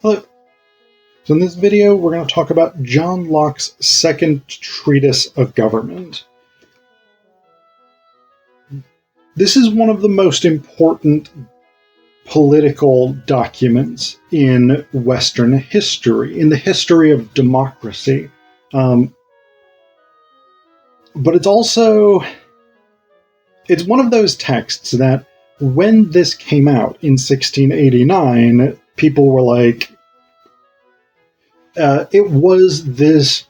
Hello. So in this video, we're going to talk about John Locke's second treatise of government. This is one of the most important political documents in Western history, in the history of democracy. But it's also, it's one of those texts that when this came out in 1689, people were like, it was this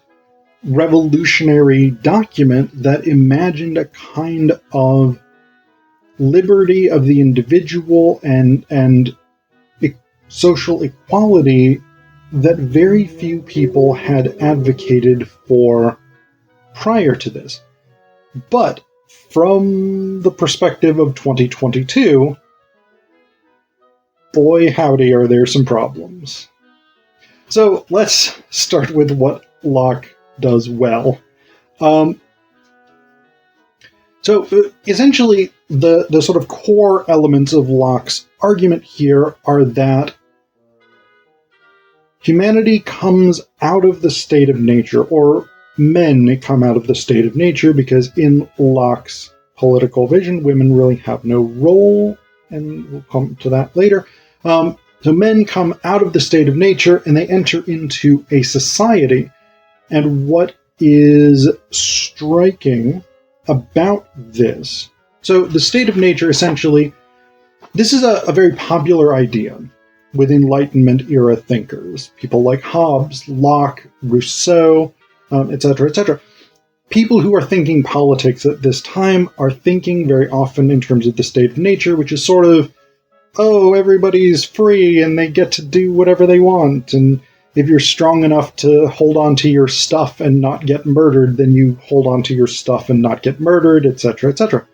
revolutionary document that imagined a kind of liberty of the individual and social equality that very few people had advocated for prior to this. But from the perspective of 2022, boy howdy are there some problems. So let's start with what Locke does well. So essentially, the sort of core elements of Locke's argument here are that humanity comes out of the state of nature, or men come out of the state of nature, because in Locke's political vision, women really have no role, and we'll come to that later. So men come out of the state of nature and they enter into a society. And what is striking about this, so the state of nature essentially, this is a very popular idea with Enlightenment era thinkers, people like Hobbes, Locke, Rousseau, etc., etc. People who are thinking politics at this time are thinking very often in terms of the state of nature, which is sort of, oh, everybody's free and they get to do whatever they want, and if you're strong enough to hold on to your stuff and not get murdered, then you hold on to your stuff and not get murdered, etc., etc.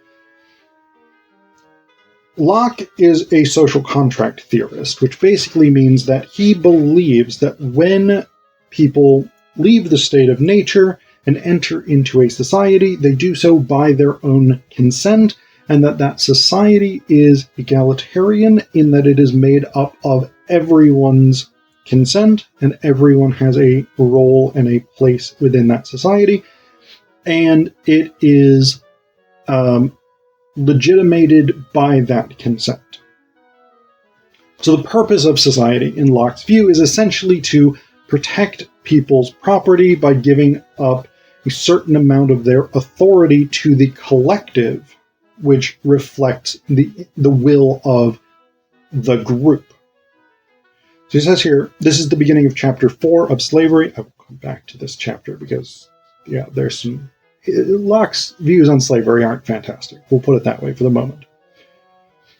Locke is a social contract theorist, which basically means that he believes that when people leave the state of nature and enter into a society, they do so by their own consent, and that society is egalitarian in that it is made up of everyone's consent, and everyone has a role and a place within that society, and it is legitimated by that consent. So the purpose of society, in Locke's view, is essentially to protect people's property by giving up a certain amount of their authority to the collective, which reflects the will of the group. So he says here, this is the beginning of chapter 4 of slavery. I will come back to this chapter because, yeah, there's some... Locke's views on slavery aren't fantastic. We'll put it that way for the moment.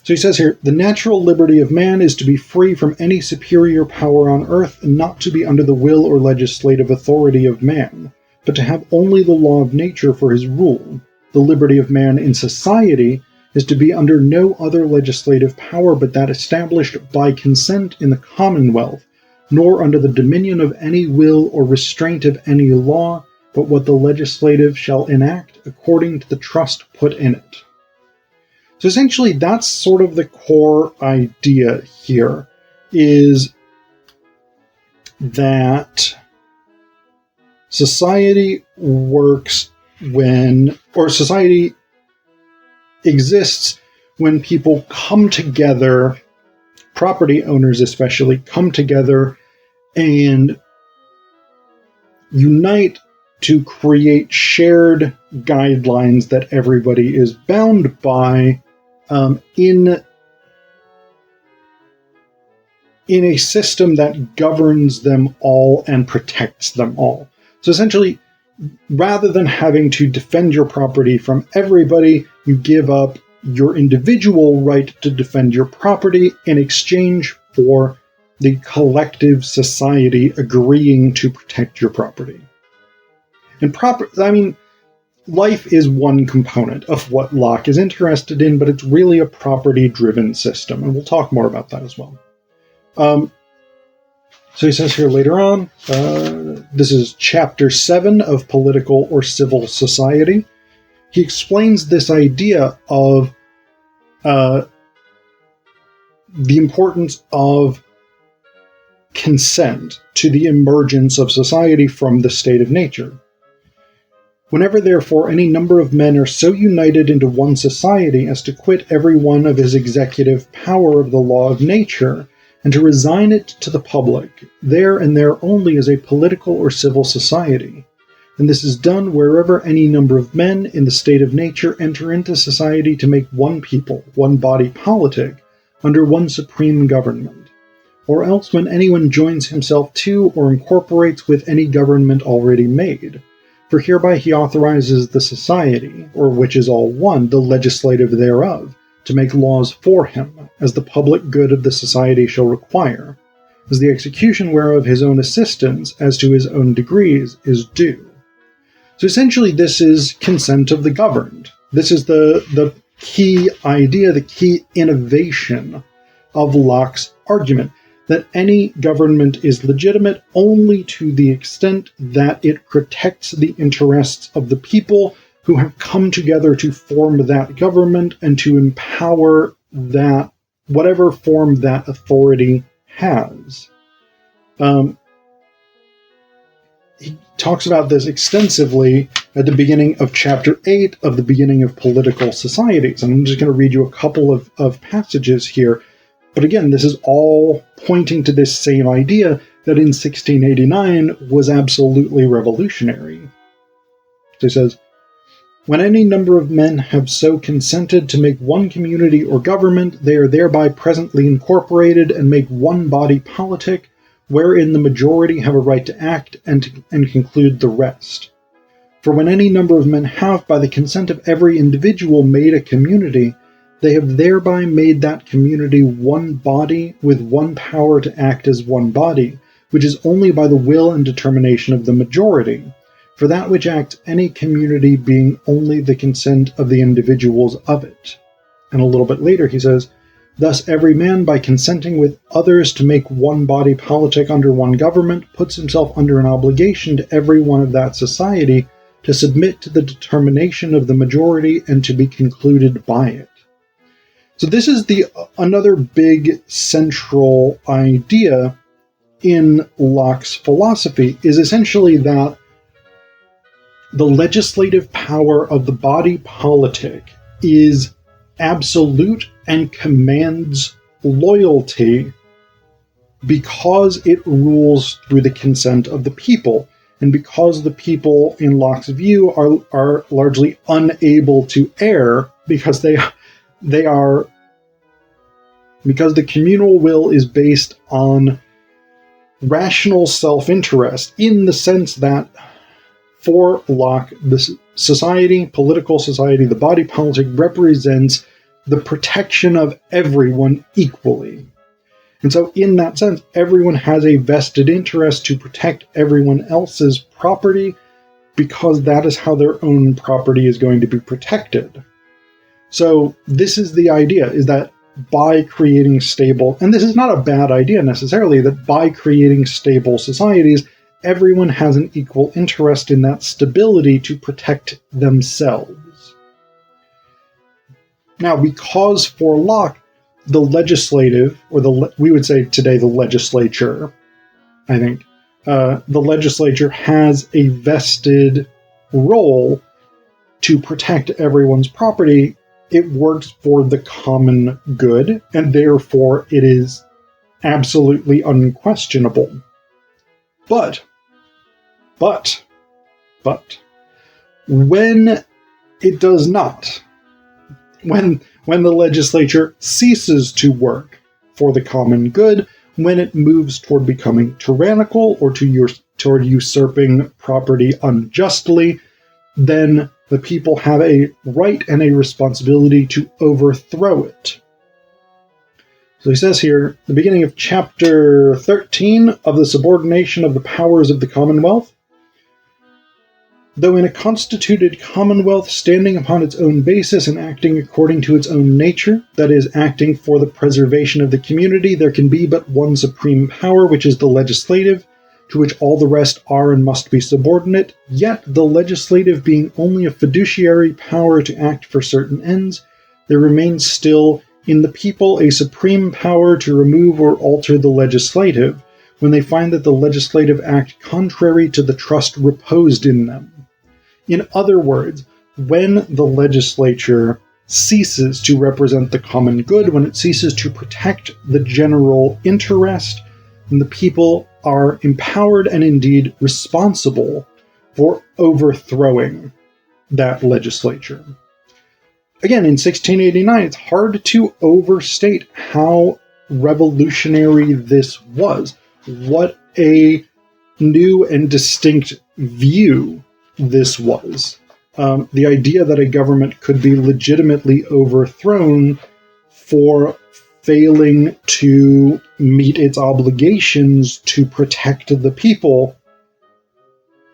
So he says here, the natural liberty of man is to be free from any superior power on earth and not to be under the will or legislative authority of man, but to have only the law of nature for his rule. The liberty of man in society is to be under no other legislative power but that established by consent in the commonwealth, nor under the dominion of any will or restraint of any law, but what the legislative shall enact according to the trust put in it. So essentially, that's sort of the core idea here, is that society works when, or society exists when people come together, property owners especially, come together and unite to create shared guidelines that everybody is bound by in a system that governs them all and protects them all. So essentially, rather than having to defend your property from everybody, you give up your individual right to defend your property in exchange for the collective society agreeing to protect your property. And life is one component of what Locke is interested in, but it's really a property-driven system, and we'll talk more about that as well. So he says here later on, this is chapter 7 of Political or Civil Society. He explains this idea of the importance of consent to the emergence of society from the state of nature. Whenever, therefore, any number of men are so united into one society as to quit every one of his executive power of the law of nature, and to resign it to the public, there and there only as a political or civil society. And this is done wherever any number of men in the state of nature enter into society to make one people, one body politic, under one supreme government, or else when anyone joins himself to or incorporates with any government already made. For hereby he authorizes the society, or which is all one, the legislative thereof, to make laws for him, as the public good of the society shall require, as the execution whereof his own assistance, as to his own degrees, is due. So essentially this is consent of the governed. This is the key idea, the key innovation of Locke's argument, that any government is legitimate only to the extent that it protects the interests of the people who have come together to form that government and to empower that, whatever form that authority has. He talks about this extensively at the beginning of chapter 8 of the Beginning of Political Societies. And I'm just going to read you a couple of passages here. But again, this is all pointing to this same idea that in 1689 was absolutely revolutionary. So he says, when any number of men have so consented to make one community or government, they are thereby presently incorporated and make one body politic, wherein the majority have a right to act and conclude the rest. For when any number of men have, by the consent of every individual, made a community, they have thereby made that community one body with one power to act as one body, which is only by the will and determination of the majority, for that which acts any community being only the consent of the individuals of it. And a little bit later he says, thus every man, by consenting with others to make one body politic under one government, puts himself under an obligation to every one of that society to submit to the determination of the majority and to be concluded by it. So this is another big central idea in Locke's philosophy, is essentially that the legislative power of the body politic is absolute and commands loyalty because it rules through the consent of the people, and because the people, in Locke's view, are largely unable to err because because the communal will is based on rational self-interest, in the sense that for Locke, the society, political society, the body politic represents the protection of everyone equally. And so in that sense, everyone has a vested interest to protect everyone else's property because that is how their own property is going to be protected. So this is the idea, is that by creating stable, and this is not a bad idea necessarily, that by creating stable societies, everyone has an equal interest in that stability to protect themselves. Now, because for Locke, the legislative, or we would say today the legislature, I think, the legislature has a vested role to protect everyone's property. It works for the common good, and therefore it is absolutely unquestionable. But, when it does not, when the legislature ceases to work for the common good, when it moves toward becoming tyrannical or toward usurping property unjustly, then the people have a right and a responsibility to overthrow it. So he says here, the beginning of chapter 13 of the Subordination of the Powers of the Commonwealth, though in a constituted commonwealth standing upon its own basis and acting according to its own nature, that is, acting for the preservation of the community, there can be but one supreme power, which is the legislative, to which all the rest are and must be subordinate, yet the legislative being only a fiduciary power to act for certain ends, there remains still in the people a supreme power to remove or alter the legislative, when they find that the legislative act contrary to the trust reposed in them. In other words, when the legislature ceases to represent the common good, when it ceases to protect the general interest, then the people are empowered and indeed responsible for overthrowing that legislature. Again, in 1689, it's hard to overstate how revolutionary this was, what a new and distinct view this was. The idea that a government could be legitimately overthrown for failing to meet its obligations to protect the people.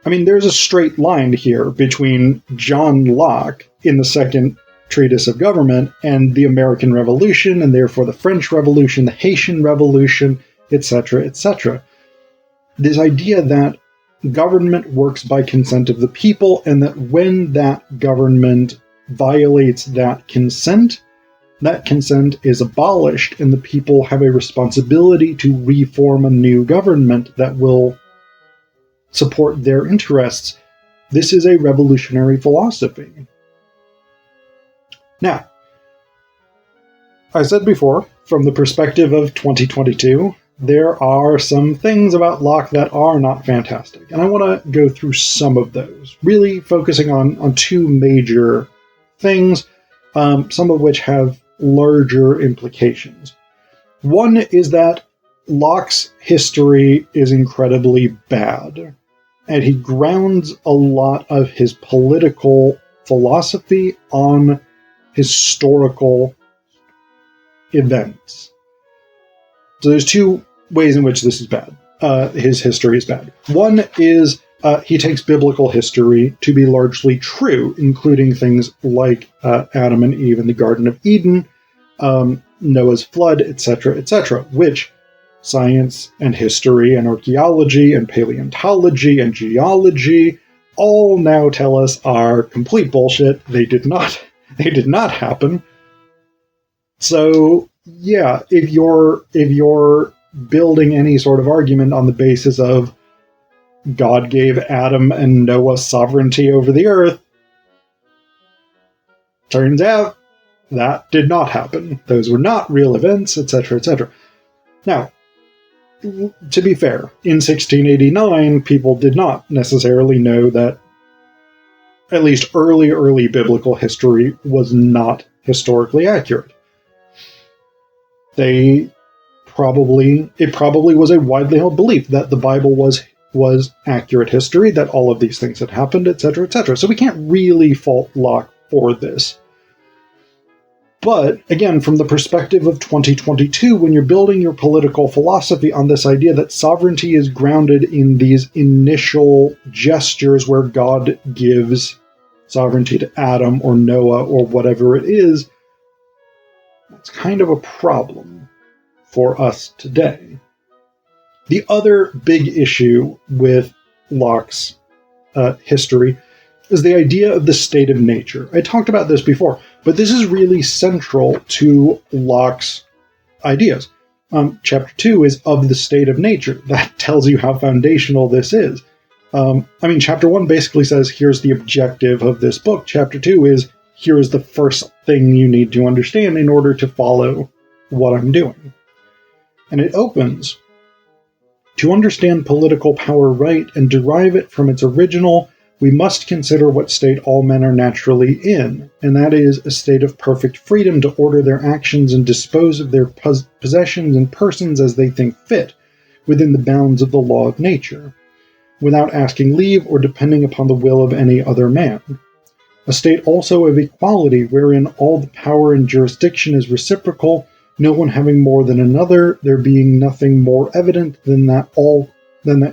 I mean, there's a straight line here between John Locke in the Second Treatise of Government and the American Revolution, and therefore the French Revolution, the Haitian Revolution, etc., etc. This idea that government works by consent of the people, and that when that government violates that consent is abolished, and the people have a responsibility to reform a new government that will support their interests. This is a revolutionary philosophy. Now, I said before, from the perspective of 2022, there are some things about Locke that are not fantastic, and I want to go through some of those, really focusing on two major things, some of which have larger implications. One is that Locke's history is incredibly bad, and he grounds a lot of his political philosophy on historical events. So there's two ways in which this is bad. His history is bad. One is he takes biblical history to be largely true, including things like Adam and Eve in the Garden of Eden, Noah's flood, etc., etc., which science and history and archaeology and paleontology and geology all now tell us are complete bullshit. They did not happen. So yeah, if you're building any sort of argument on the basis of God gave Adam and Noah sovereignty over the earth, turns out that did not happen. Those were not real events, etc., etc. Now, to be fair, in 1689, people did not necessarily know that at least early biblical history was not historically accurate. It probably was a widely held belief that the Bible was accurate history, that all of these things had happened, etc., etc. So we can't really fault Locke for this. But, again, from the perspective of 2022, when you're building your political philosophy on this idea that sovereignty is grounded in these initial gestures where God gives sovereignty to Adam or Noah or whatever it is, that's kind of a problem for us today. The other big issue with Locke's history is the idea of the state of nature. I talked about this before, but this is really central to Locke's ideas. Chapter 2 is of the state of nature. That tells you how foundational this is. Chapter 1 basically says, here's the objective of this book. Chapter 2 is, here's the first thing you need to understand in order to follow what I'm doing. And it opens, to understand political power right and derive it from its original, we must consider what state all men are naturally in, and that is a state of perfect freedom to order their actions and dispose of their possessions and persons as they think fit, within the bounds of the law of nature, without asking leave or depending upon the will of any other man. A state also of equality, wherein all the power and jurisdiction is reciprocal, no one having more than another, there being nothing more evident than that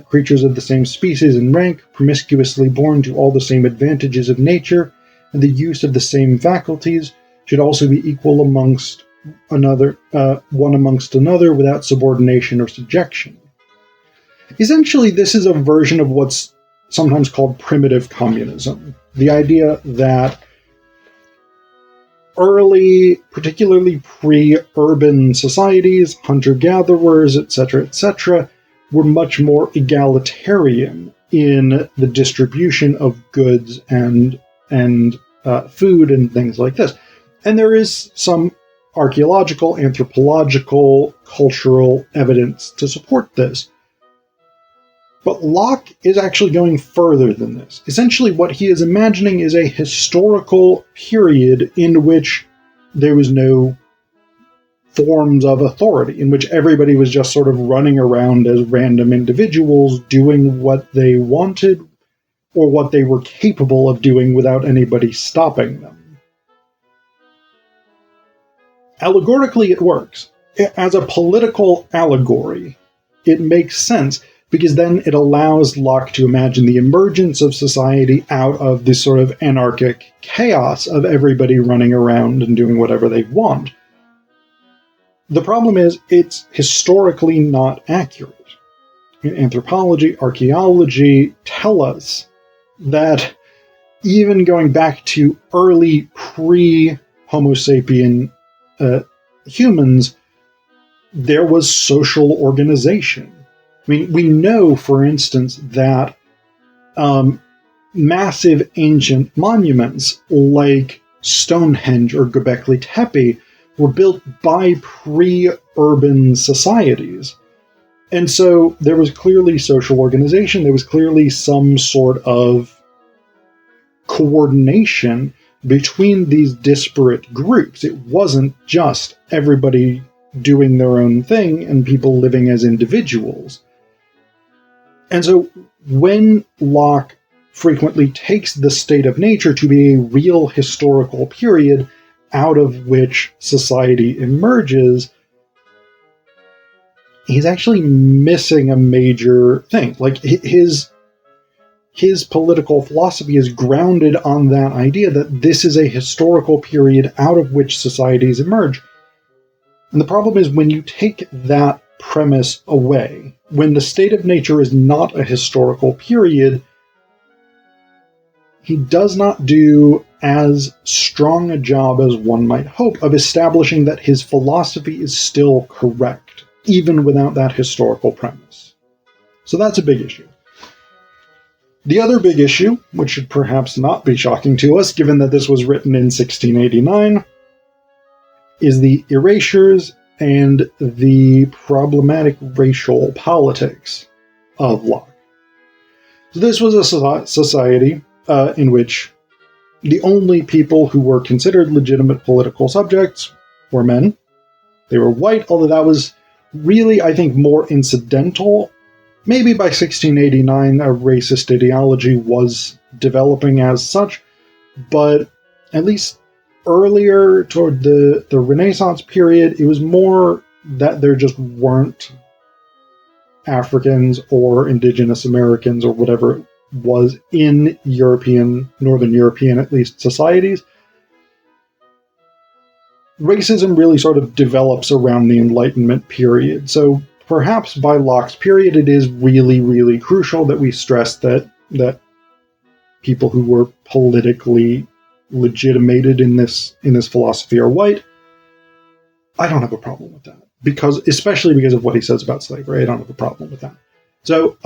creatures of the same species and rank, promiscuously born to all the same advantages of nature, and the use of the same faculties, should also be equal amongst another, one amongst another, without subordination or subjection. Essentially, this is a version of what's sometimes called primitive communism. The idea that early, particularly pre-urban societies, hunter-gatherers, etc., etc., were much more egalitarian in the distribution of goods and food and things like this. And there is some archaeological, anthropological, cultural evidence to support this. But Locke is actually going further than this. Essentially, what he is imagining is a historical period in which there was no forms of authority, in which everybody was just sort of running around as random individuals doing what they wanted or what they were capable of doing without anybody stopping them. Allegorically, it works. As a political allegory, it makes sense, because then it allows Locke to imagine the emergence of society out of this sort of anarchic chaos of everybody running around and doing whatever they want. The problem is, it's historically not accurate. Anthropology, archaeology tell us that even going back to early pre-Homo sapien humans, there was social organization. I mean, we know, for instance, that massive ancient monuments like Stonehenge or Göbekli Tepe were built by pre-urban societies. And so there was clearly social organization, there was clearly some sort of coordination between these disparate groups. It wasn't just everybody doing their own thing and people living as individuals. And so when Locke frequently takes the state of nature to be a real historical period out of which society emerges, he's actually missing a major thing. Like, his political philosophy is grounded on that idea that this is a historical period out of which societies emerge. And the problem is, when you take that premise away, when the state of nature is not a historical period, he does not do as strong a job as one might hope of establishing that his philosophy is still correct, even without that historical premise. So that's a big issue. The other big issue, which should perhaps not be shocking to us, given that this was written in 1689, is the erasures and the problematic racial politics of Locke. So this was a society in which the only people who were considered legitimate political subjects were men. They were white, although that was really, I think, more incidental. Maybe by 1689 a racist ideology was developing as such, but at least earlier, toward the Renaissance period, it was more that there just weren't Africans or Indigenous Americans or whatever it was in Northern European at least, societies. Racism really sort of develops around the Enlightenment period. So perhaps by Locke's period, it is really, really crucial that we stress that people who were politically legitimated in this philosophy are white. I don't have a problem with that, especially because of what he says about slavery. I don't have a problem with that. So,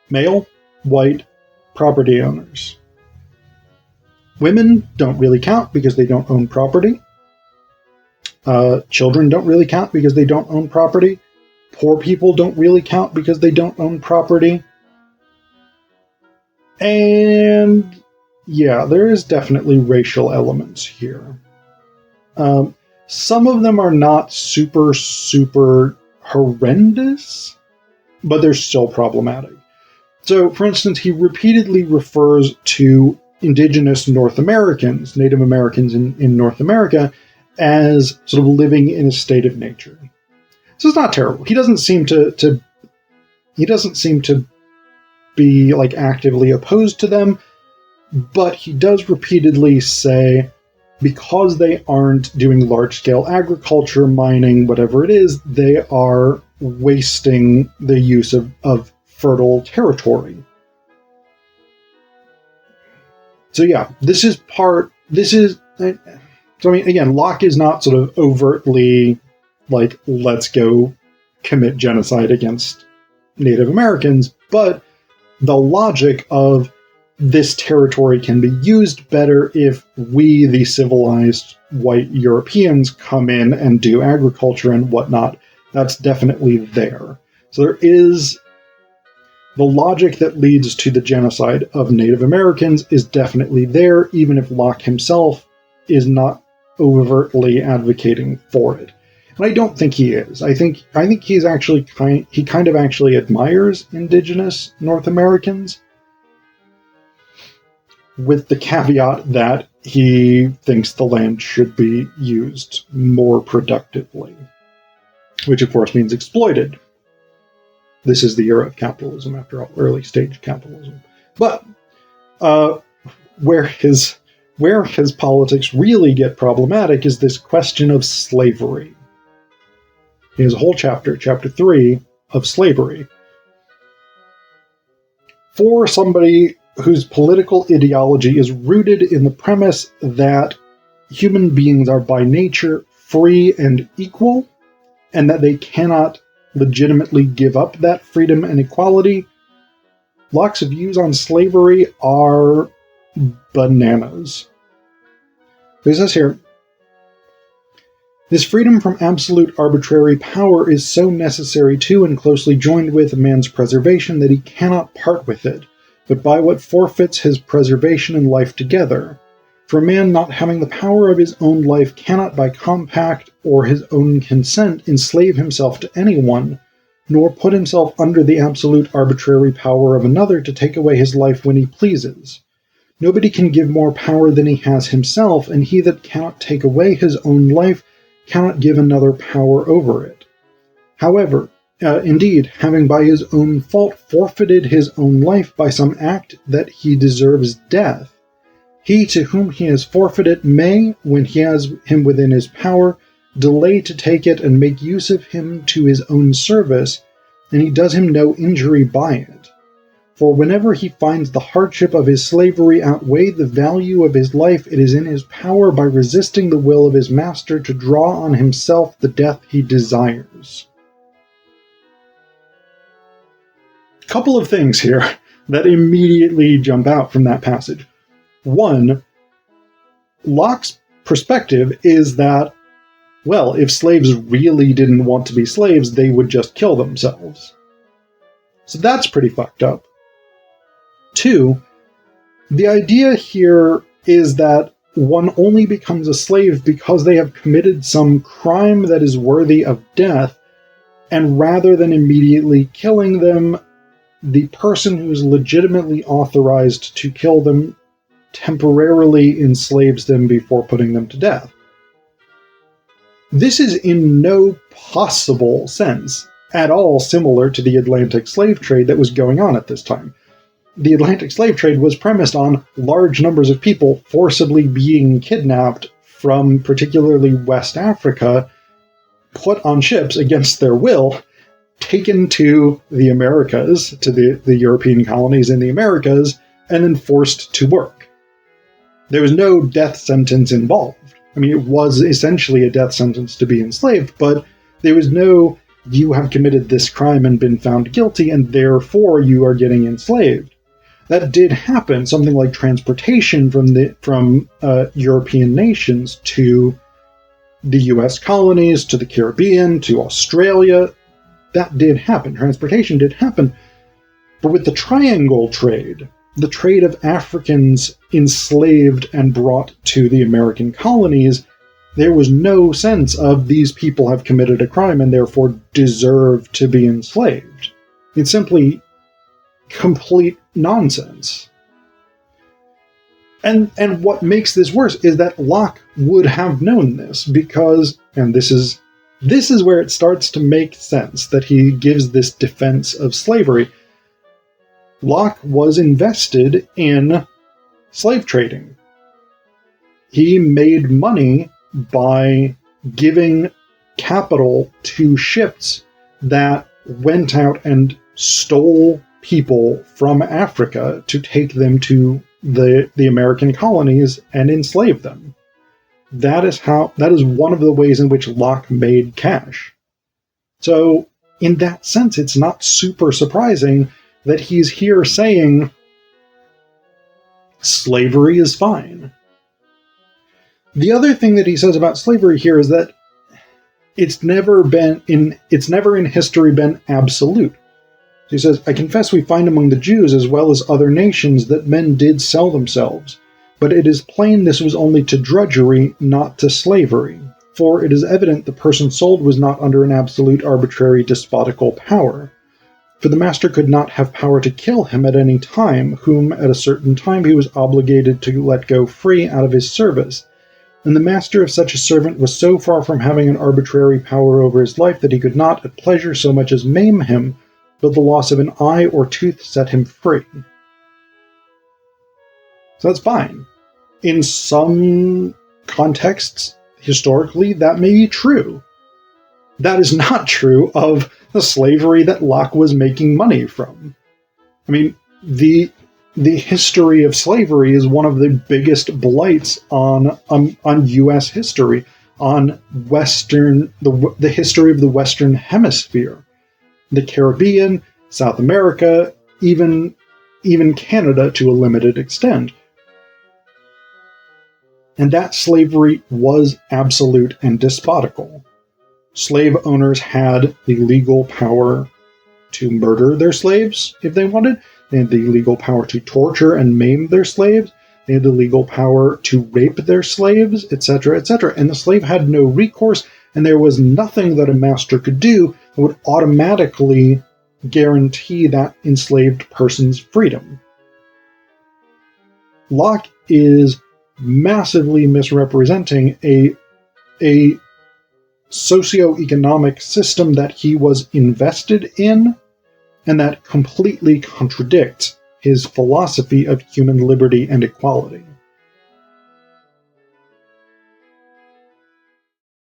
male, white, property owners. Women don't really count because they don't own property. Children don't really count because they don't own property. Poor people don't really count because they don't own property. And yeah, there is definitely racial elements here. Some of them are not super, super horrendous, but they're still problematic. So, for instance, he repeatedly refers to Indigenous North Americans, Native Americans in North America, as sort of living in a state of nature. So it's not terrible. He doesn't seem to be like actively opposed to them, but he does repeatedly say, because they aren't doing large-scale agriculture, mining, whatever it is, they are wasting the use of fertile territory. So yeah, so I mean, again, Locke is not sort of overtly like, let's go commit genocide against Native Americans, but the logic of this territory can be used better if we, the civilized white Europeans, come in and do agriculture and whatnot. That's definitely there. So there is the logic that leads to the genocide of Native Americans is definitely there, even if Locke himself is not overtly advocating for it. And I don't think he is. I think he's actually kind of actually admires Indigenous North Americans, with the caveat that he thinks the land should be used more productively, which of course means exploited. This is the era of capitalism, after all, early stage capitalism. But where his politics really get problematic is this question of slavery. He has a whole chapter 3, of slavery. For somebody whose political ideology is rooted in the premise that human beings are by nature free and equal, and that they cannot legitimately give up that freedom and equality, Locke's views on slavery are bananas. He says here, this freedom from absolute arbitrary power is so necessary to and closely joined with man's preservation that he cannot part with it, but by what forfeits his preservation and life together. For man not having the power of his own life cannot by compact or his own consent enslave himself to anyone, nor put himself under the absolute arbitrary power of another to take away his life when he pleases. Nobody can give more power than he has himself, and he that cannot take away his own life cannot give another power over it. However, indeed, having by his own fault forfeited his own life by some act that he deserves death, he to whom he has forfeited may, when he has him within his power, delay to take it and make use of him to his own service, and he does him no injury by it. For whenever he finds the hardship of his slavery outweigh the value of his life, it is in his power, by resisting the will of his master, to draw on himself the death he desires. Couple of things here that immediately jump out from that passage. One, Locke's perspective is that, well, if slaves really didn't want to be slaves, they would just kill themselves. So that's pretty fucked up. Two, the idea here is that one only becomes a slave because they have committed some crime that is worthy of death, and rather than immediately killing them, the person who is legitimately authorized to kill them temporarily enslaves them before putting them to death. This is in no possible sense at all similar to the Atlantic slave trade that was going on at this time. The Atlantic slave trade was premised on large numbers of people forcibly being kidnapped from particularly West Africa, put on ships against their will, taken to the Americas, to the European colonies in the Americas, and then forced to work. There was no death sentence involved. I mean, it was essentially a death sentence to be enslaved, but there was no, you have committed this crime and been found guilty, and therefore you are getting enslaved. That did happen, something like transportation from European nations to the US colonies, to the Caribbean, to Australia. That did happen. Transportation did happen. But with the triangle trade, the trade of Africans enslaved and brought to the American colonies, there was no sense of these people have committed a crime and therefore deserve to be enslaved. It's simply complete nonsense. And what makes this worse is that Locke would have known this because, and this is where it starts to make sense that he gives this defense of slavery. Locke was invested in slave trading. He made money by giving capital to ships that went out and stole people from Africa to take them to the American colonies and enslave them. That is one of the ways in which Locke made cash. So in that sense, it's not super surprising that he's here saying slavery is fine. The other thing that he says about slavery here is that it's never in history been absolute. He says, I confess we find among the Jews as well as other nations that men did sell themselves, but it is plain this was only to drudgery, not to slavery. For it is evident the person sold was not under an absolute arbitrary despotical power. For the master could not have power to kill him at any time, whom at a certain time he was obligated to let go free out of his service. And the master of such a servant was so far from having an arbitrary power over his life that he could not at pleasure so much as maim him, but the loss of an eye or tooth set him free. So that's fine. In some contexts, historically, that may be true. That is not true of the slavery that Locke was making money from. I mean, the history of slavery is one of the biggest blights on U.S. history, on the history of the Western Hemisphere. The Caribbean, South America, even Canada to a limited extent. And that slavery was absolute and despotical. Slave owners had the legal power to murder their slaves if they wanted. They had the legal power to torture and maim their slaves. They had the legal power to rape their slaves, etc., etc. And the slave had no recourse, and there was nothing that a master could do that would automatically guarantee that enslaved person's freedom. Locke is massively misrepresenting a socioeconomic system that he was invested in, and that completely contradicts his philosophy of human liberty and equality.